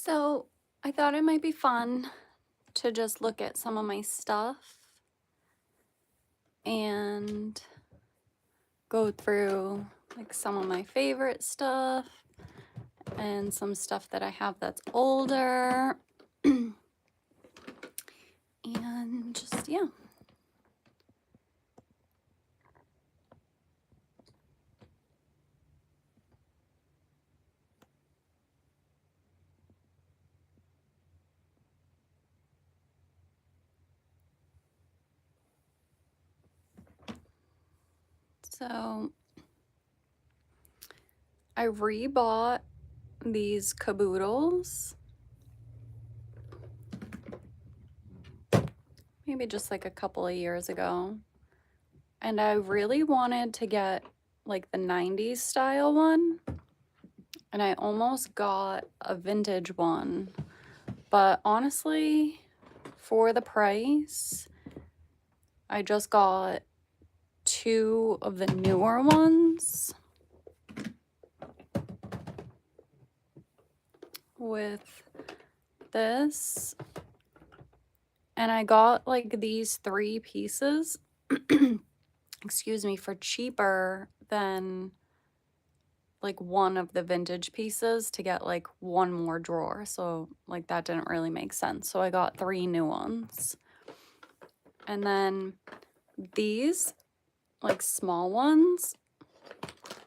So I thought it might be fun to just look at some of my stuff and go through like some of my favorite stuff and some stuff that I have that's older and just, yeah. So I rebought these caboodles maybe just like a couple of years ago. And I really wanted to get like the 90s style one. And I almost got a vintage one. But honestly, for the price, I just got two of the newer ones with this. And I got like these 3 pieces, excuse me, for cheaper than like one of the vintage pieces to get like one more drawer. So like that didn't really make sense. So I got 3 new ones. And then these like small ones,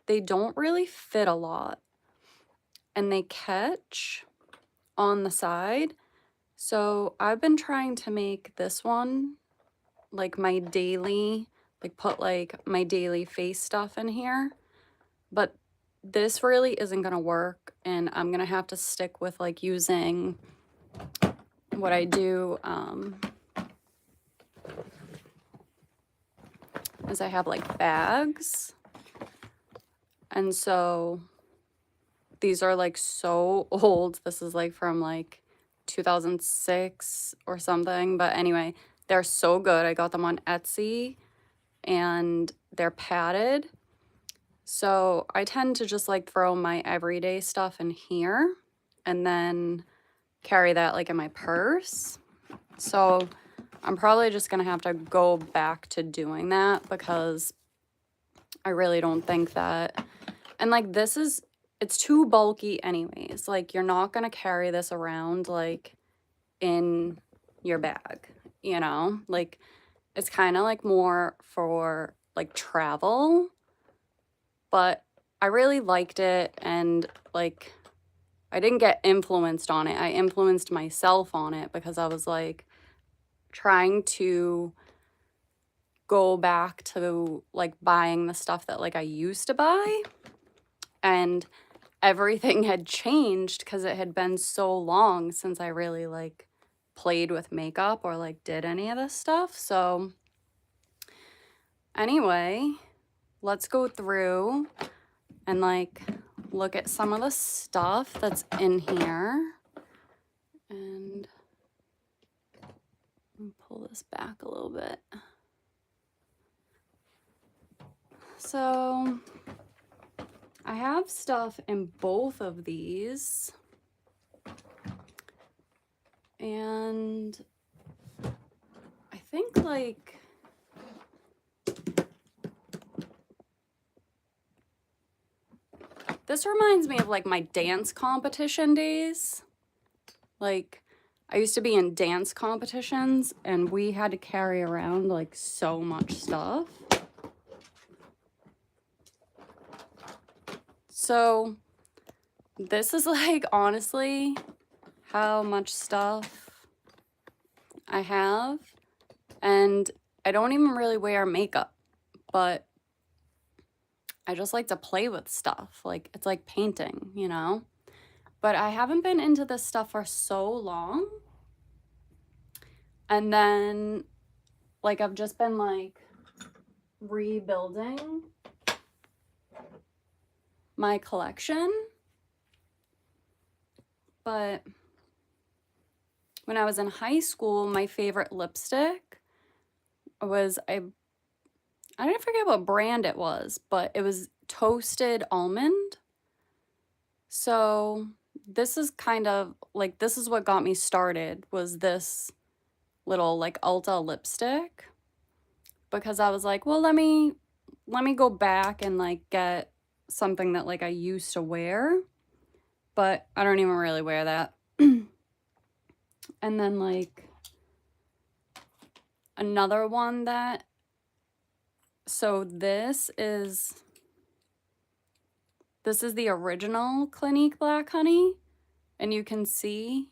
they don't really fit a lot and they catch on the side. So I've been trying to make this one like my daily, like put like my daily face stuff in here, but this really isn't gonna work and I'm gonna have to stick with like using what I do is I have like bags. And so these are like so old. This is like from like 2006 or something. But anyway, they're so good. I got them on Etsy and they're padded. So I tend to just like throw my everyday stuff in here and then carry that like in my purse. So I'm probably just gonna have to go back to doing that because I really don't think that, and like this is, it's too bulky anyways. Like you're not gonna carry this around like in your bag, you know? Like it's kind of like more for like travel, but I really liked it and like I didn't get influenced on it. I influenced myself on it because I was like trying to go back to like buying the stuff that like I used to buy, and everything had changed because it had been so long since I really like played with makeup or like did any of this stuff. So anyway, let's go through and like look at some of the stuff that's in here. And let me pull this back a little bit. So I have stuff in both of these. And I think like this reminds me of like my dance competition days. Like I used to be in dance competitions and we had to carry around like so much stuff. So this is like honestly how much stuff I have, and I don't even really wear makeup, but I just like to play with stuff. Like it's like painting, you know? But I haven't been into this stuff for so long. And then like I've just been like rebuilding my collection. But when I was in high school, my favorite lipstick was I didn't forget what brand it was, but it was Toasted Almond. So this is kind of like, this is what got me started, was this little like Ulta lipstick, because I was like, well, let me go back and like get something that like I used to wear, but I don't even really wear that. And then like another one that, so this is the original Clinique Black Honey, and you can see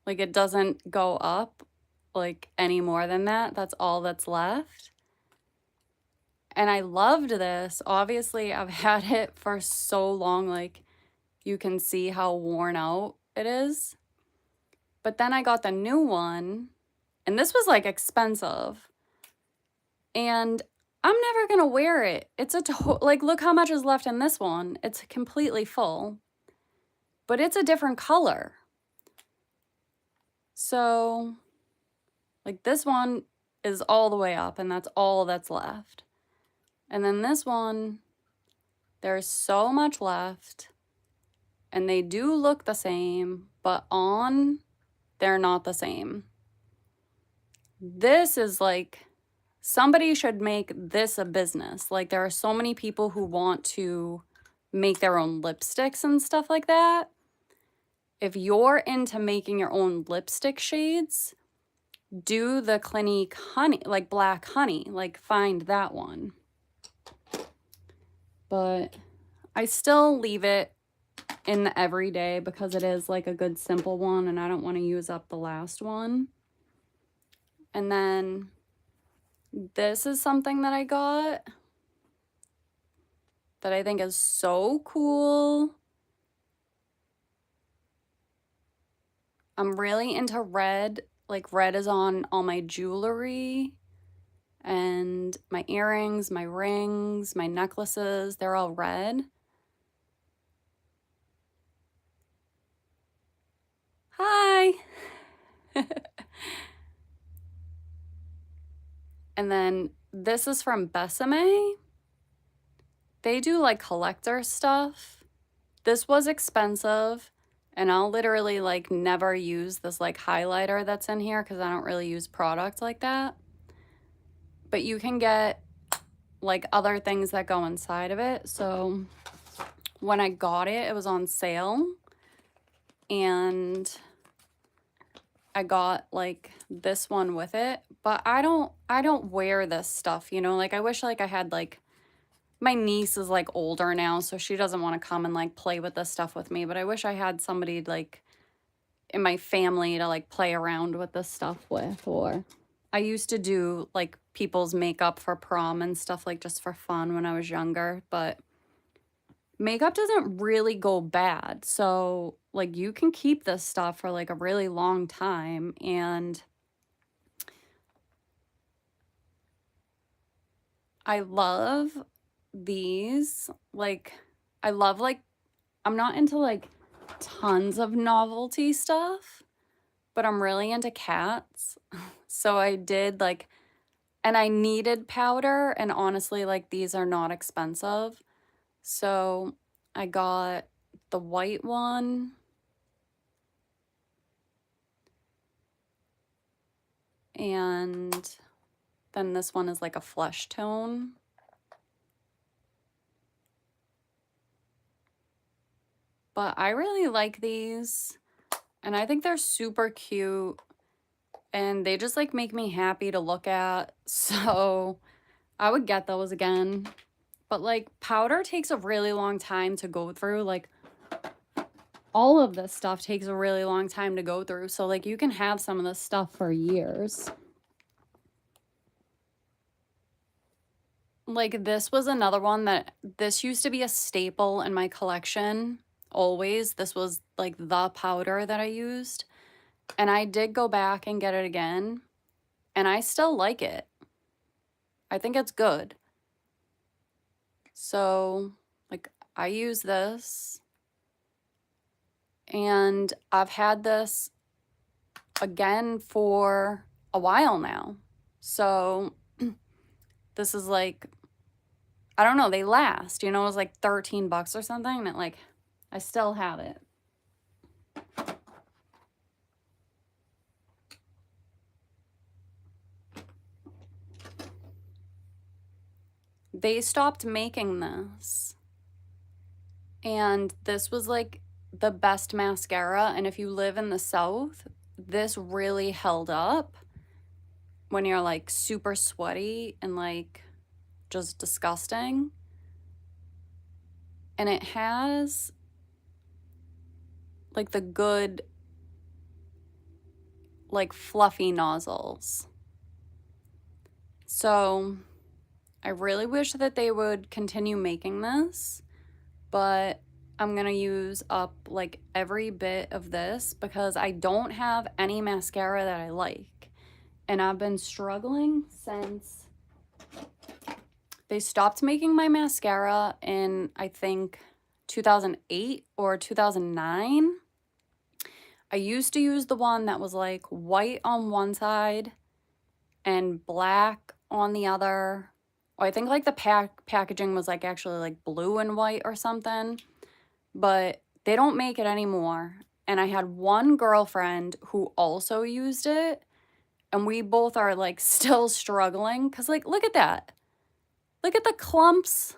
like it doesn't go up like any more than that. That's all that's left. And I loved this. Obviously, I've had it for so long, like you can see how worn out it is. But then I got the new one, and this was like expensive. And I'm never gonna wear it. It's like, look how much is left in this one. It's completely full, but it's a different color. So like this one is all the way up, and that's all that's left. And then this one, there's so much left, and they do look the same, but on, they're not the same. This is like, somebody should make this a business. Like, there are so many people who want to make their own lipsticks and stuff like that. If you're into making your own lipstick shades, do the Clinique honey, like black honey, like find that one. But I still leave it in the everyday because it is like a good simple one, and I don't want to use up the last one. And then this is something that I got that I think is so cool. I'm really into red. Like, red is on all my jewelry and my earrings, my rings, my necklaces. They're all red. Hi. And then this is from Besame. They do like collector stuff. This was expensive, and I'll literally like never use this like highlighter that's in here because I don't really use product like that. But you can get like other things that go inside of it. So when I got it, it was on sale, and I got like this one with it. But I don't wear this stuff, you know? Like, I wish like I had like, my niece is like older now, so she doesn't want to come and like play with this stuff with me, but I wish I had somebody like in my family to like play around with this stuff with. Or I used to do like people's makeup for prom and stuff, like just for fun when I was younger, but makeup doesn't really go bad. So like you can keep this stuff for like a really long time. And I love these. Like, I love like, I'm not into like tons of novelty stuff, but I'm really into cats. So I did like, and I needed powder, and honestly, like these are not expensive. So I got the white one, and then this one is like a flesh tone. But I really like these, and I think they're super cute, and they just like make me happy to look at. So I would get those again. But like powder takes a really long time to go through. Like, all of this stuff takes a really long time to go through. So like you can have some of this stuff for years. Like, this was another one that, this used to be a staple in my collection. Always. This was like the powder that I used. And I did go back and get it again, and I still like it. I think it's good. So like I use this, and I've had this again for a while now. So this is like, I don't know, they last, you know, it was like 13 bucks or something, and it like, I still have it. they stopped making this. And this was like the best mascara. And if you live in the South, this really held up when you're like super sweaty and like just disgusting. And it has like the good, like fluffy nozzles. So I really wish that they would continue making this, but I'm gonna use up like every bit of this because I don't have any mascara that I like. And I've been struggling since they stopped making my mascara in, I think, 2008 or 2009. I used to use the one that was like white on one side and black on the other. Or I think like the packaging was like actually like blue and white or something. But they don't make it anymore. And I had one girlfriend who also used it. And we both are like still struggling. Because like, look at that. Look at the clumps.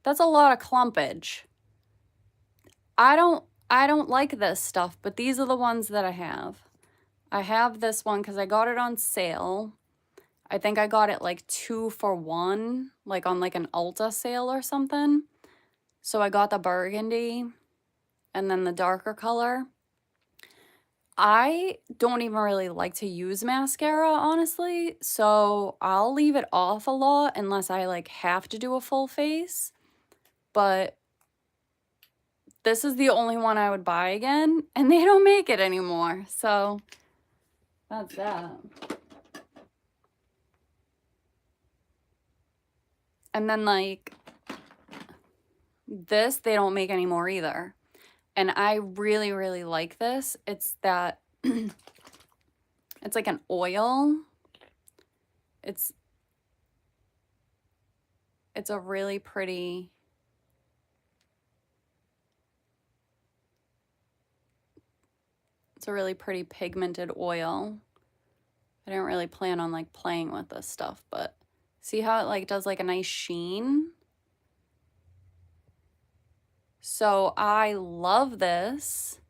That's a lot of clumpage. I don't like this stuff, but these are the ones that I have. I have this one because I got it on sale. I think I got it like 2 for 1, like on like an Ulta sale or something. So I got the burgundy and then the darker color. I don't even really like to use mascara, honestly, so I'll leave it off a lot unless I like have to do a full face. But this is the only one I would buy again, and they don't make it anymore. So that's that. And then like this, they don't make anymore either. And I really, really like this. It's that, it's like an oil. It's a really pretty, it's a really pretty pigmented oil. I didn't really plan on like playing with this stuff, but see how it like does like a nice sheen? So I love this.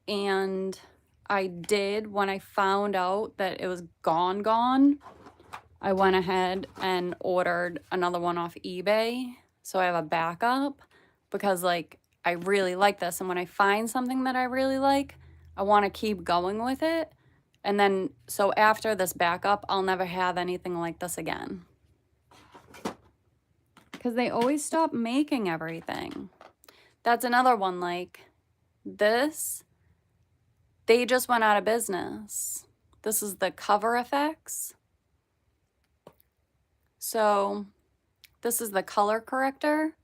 And I did, when I found out that it was gone, I went ahead and ordered another one off eBay. So I have a backup because like I really like this. And when I find something that I really like, I want to keep going with it. And then, so after this backup, I'll never have anything like this again. Because they always stop making everything. That's another one, like this. They just went out of business. This is the Cover Effects. So this is the color corrector.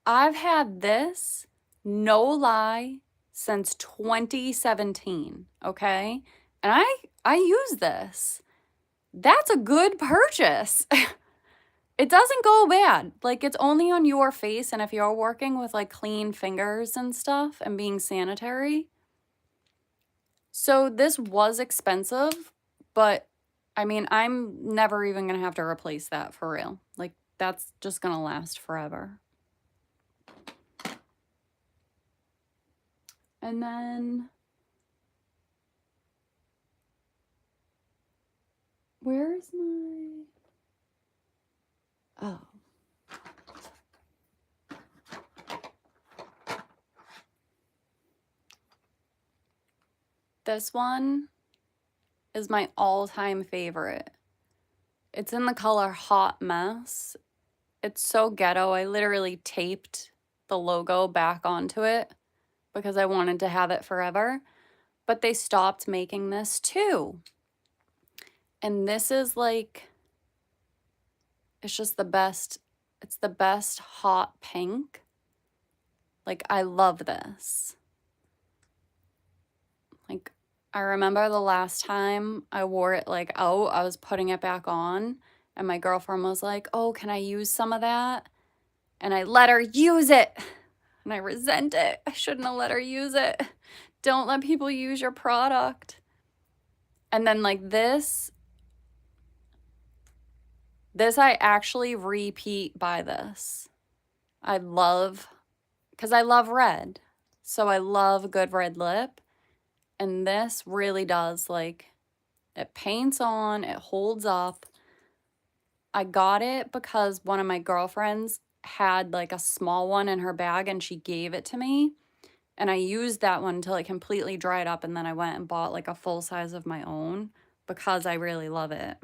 I've had this, no lie, since 2017, okay? And I use this. That's a good purchase. It doesn't go bad. Like, it's only on your face, and if you're working with like clean fingers and stuff and being sanitary. So this was expensive, but I mean, I'm never even gonna have to replace that for real. Like, that's just gonna last forever. And then, where's my, oh. This one is my all-time favorite. It's in the color Hot Mess. It's so ghetto. I literally taped the logo back onto it because I wanted to have it forever. But they stopped making this too. And this is like, it's just the best. It's the best hot pink. Like, I love this. Like, I remember the last time I wore it like out, I was putting it back on and my girlfriend was like, oh, can I use some of that? And I let her use it. And I resent it. I shouldn't have let her use it. Don't let people use your product. And then like this This I actually repeat buy this. Because I love red. So I love a good red lip. And this really does, like, it paints on, it holds up. I got it because one of my girlfriends had like a small one in her bag and she gave it to me. And I used that one until it completely dried up. And then I went and bought like a full size of my own because I really love it.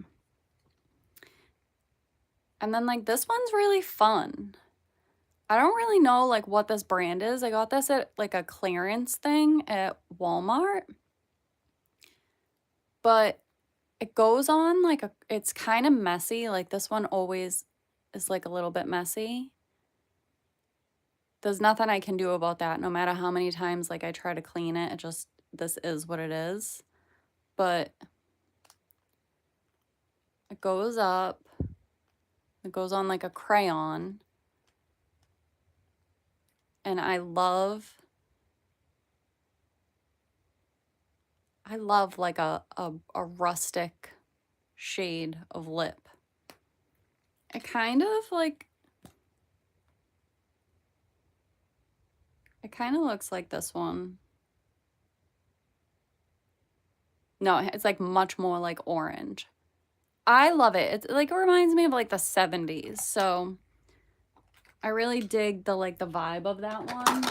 And then like this one's really fun. I don't really know like what this brand is. I got this at like a clearance thing at Walmart. But it goes on like it's kind of messy. Like this one always is like a little bit messy. There's nothing I can do about that. No matter how many times like I try to clean it, this is what it is. But it goes up. It goes on like a crayon. And I love like a rustic shade of lip. It kind of looks like this one. No, it's like much more like orange. I love it. It reminds me of like the 70s. So I really dig the vibe of that one.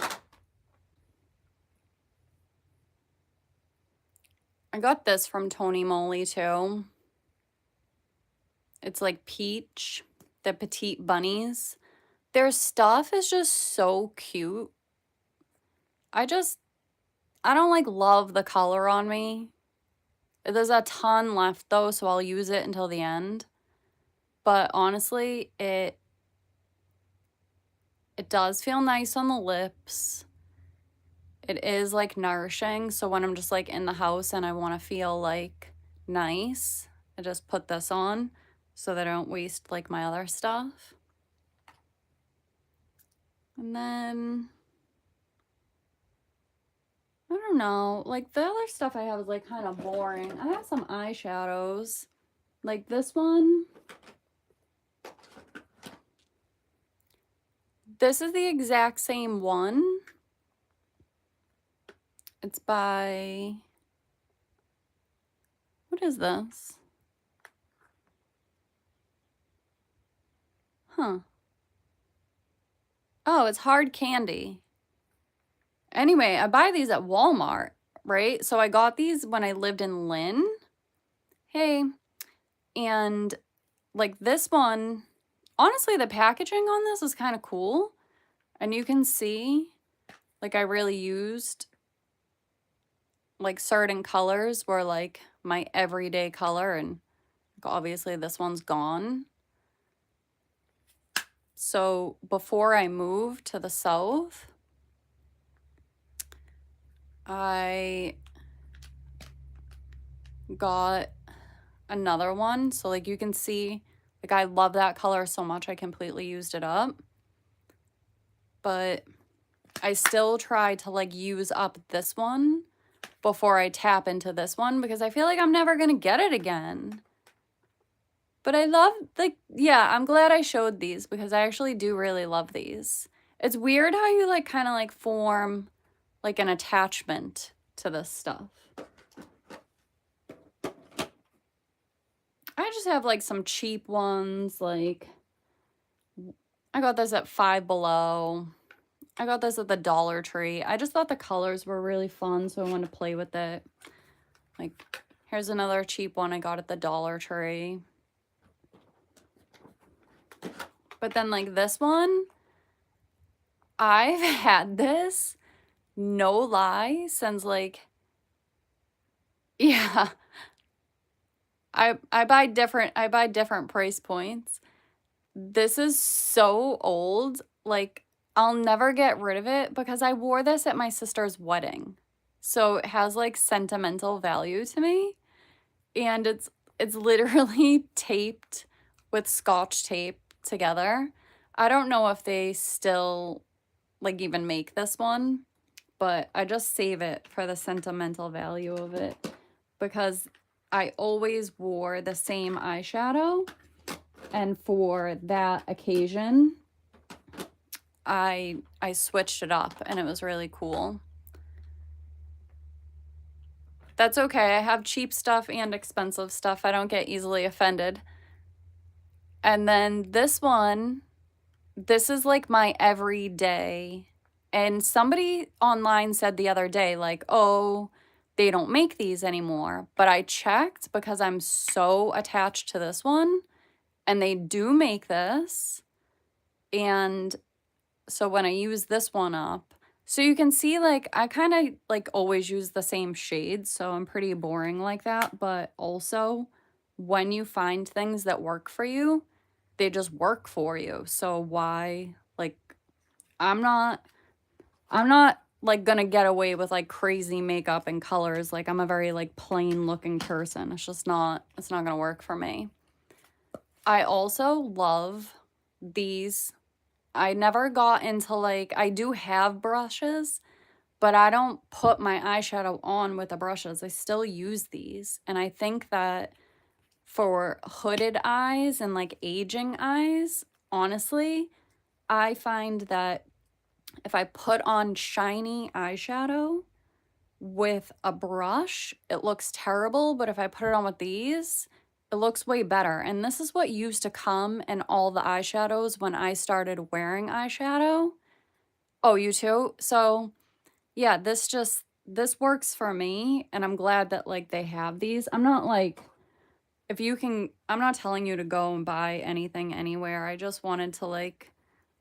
I got this from Tony Moly too. It's like peach, the petite bunnies. Their stuff is just so cute. I don't love the color on me. There's a ton left though, so I'll use it until the end. But honestly, it does feel nice on the lips. It is like nourishing, so when I'm just like in the house and I want to feel like nice, I just put this on so that I don't waste like my other stuff. And then I don't know, like the other stuff I have is like kind of boring. I have some eyeshadows, like this one. This is the exact same one. It's by, what is this? Huh. Oh, it's Hard Candy. Anyway, I buy these at Walmart, right? So I got these when I lived in Lynn. Hey. And like this one, honestly, the packaging on this is kind of cool. And you can see, like I really used like certain colors were like my everyday color. And obviously this one's gone. So before I moved to the South, I got another one. So like you can see, like I love that color so much I completely used it up. But I still try to like use up this one before I tap into this one because I feel like I'm never going to get it again. But I love, like, yeah, I'm glad I showed these because I actually do really love these. It's weird how you like kind of like form like an attachment to this stuff. I just have like some cheap ones. Like I got this at Five Below. I got this at the Dollar Tree. I just thought the colors were really fun, so I wanted to play with it. Like, here's another cheap one I got at the Dollar Tree. But then, like, this one, I've had this, no lie, since, like, yeah. I buy different price points. This is so old. Like, I'll never get rid of it because I wore this at my sister's wedding. So it has like sentimental value to me. And it's literally taped with Scotch tape together. I don't know if they still like even make this one, but I just save it for the sentimental value of it because I always wore the same eyeshadow And for that occasion, I switched it up and it was really cool. That's okay. I have cheap stuff and expensive stuff. I don't get easily offended. And then this one, this is like my everyday. And somebody online said the other day, like, oh, they don't make these anymore. But I checked because I'm so attached to this one. And they do make this. And so when I use this one up, so you can see, like, I kind of like always use the same shades, so I'm pretty boring like that. But also, when you find things that work for you, they just work for you. So why, like, I'm not like gonna get away with like crazy makeup and colors. Like, I'm a very like plain looking person. It's not gonna work for me. I also love these. I never got into like, I do have brushes, but I don't put my eyeshadow on with the brushes. I still use these. And I think that for hooded eyes and like aging eyes, honestly, I find that if I put on shiny eyeshadow with a brush, it looks terrible. But if I put it on with these, it looks way better. And this is what used to come in all the eyeshadows when I started wearing eyeshadow. Oh, you too? So yeah, this works for me. And I'm glad that like they have these. I'm not like, if you can, I'm not telling you to go and buy anything anywhere. I just wanted to like,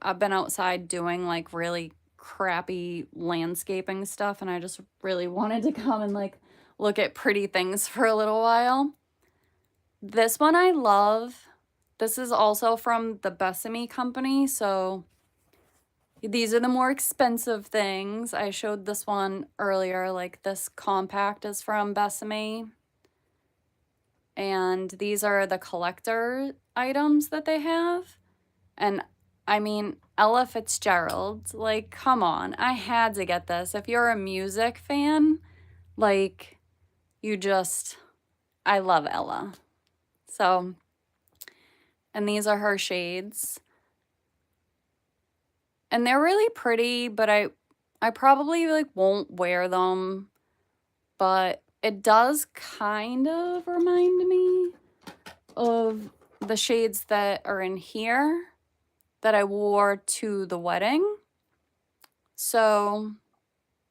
I've been outside doing like really crappy landscaping stuff and I just really wanted to come and like look at pretty things for a little while. This one I love. This is also from the Besame company, so these are the more expensive things. I showed this one earlier, like this compact is from Besame. And these are the collector items that they have. And I mean, Ella Fitzgerald, like, come on, I had to get this. If you're a music fan, like, I love Ella. So, and these are her shades. And they're really pretty, but I probably like won't wear them, but it does kind of remind me of the shades that are in here that I wore to the wedding. So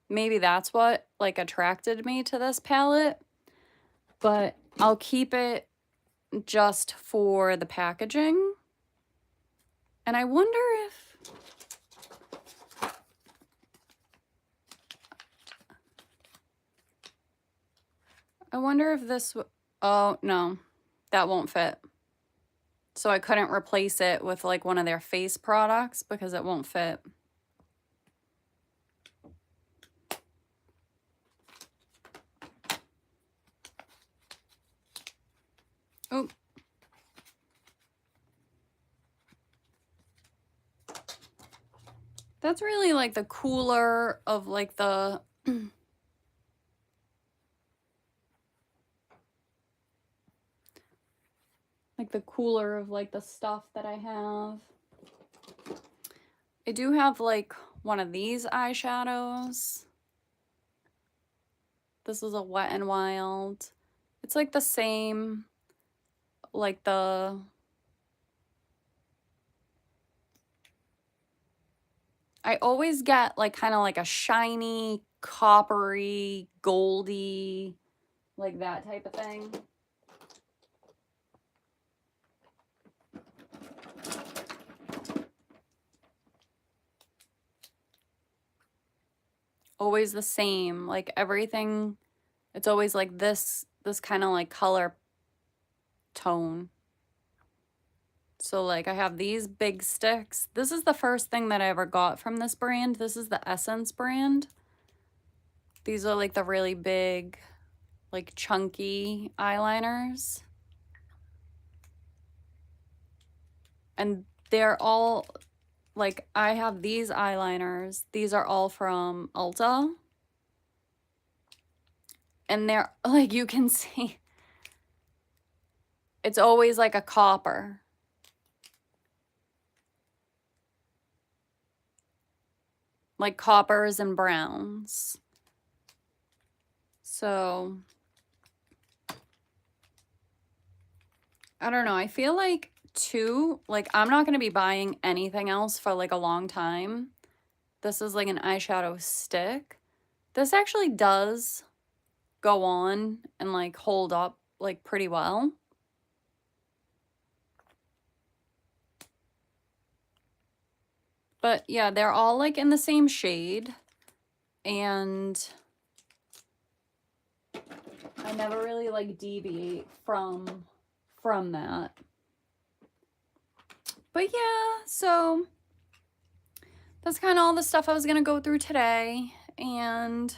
maybe that's what like attracted me to this palette, but I'll keep it just for the packaging. And I wonder if this, oh no, that won't fit. So I couldn't replace it with like one of their face products because it won't fit. Oh. That's really like the cooler of like the like the cooler of like the stuff that I have. I do have like one of these eyeshadows. This is a Wet n Wild. It's like the same, like I always get like kind of like a shiny, coppery, goldy, like that type of thing. Always the same, like everything, it's always like this kind of like color tone. So like I have these big sticks. This is the first thing that I ever got from this brand. This is the Essence brand. These are like the really big, like chunky eyeliners. And they're all, like, I have these eyeliners. These are all from Ulta. And they're, like, you can see, it's always like a copper. like coppers and browns. So I don't know. I feel like I'm not going to be buying anything else for like a long time. This is like an eyeshadow stick. This actually does go on and like hold up like pretty well. But yeah, they're all like in the same shade, and I never really like deviate from that. But yeah, so that's kind of all the stuff I was gonna go through today, and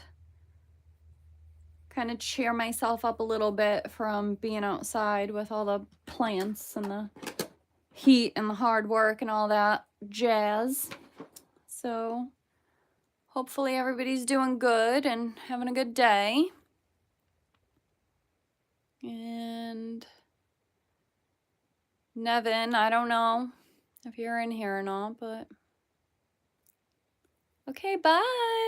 kind of cheer myself up a little bit from being outside with all the plants and the heat and the hard work and all that jazz. So hopefully everybody's doing good and having a good day. And Nevin, I don't know if you're in here or not, but okay, bye.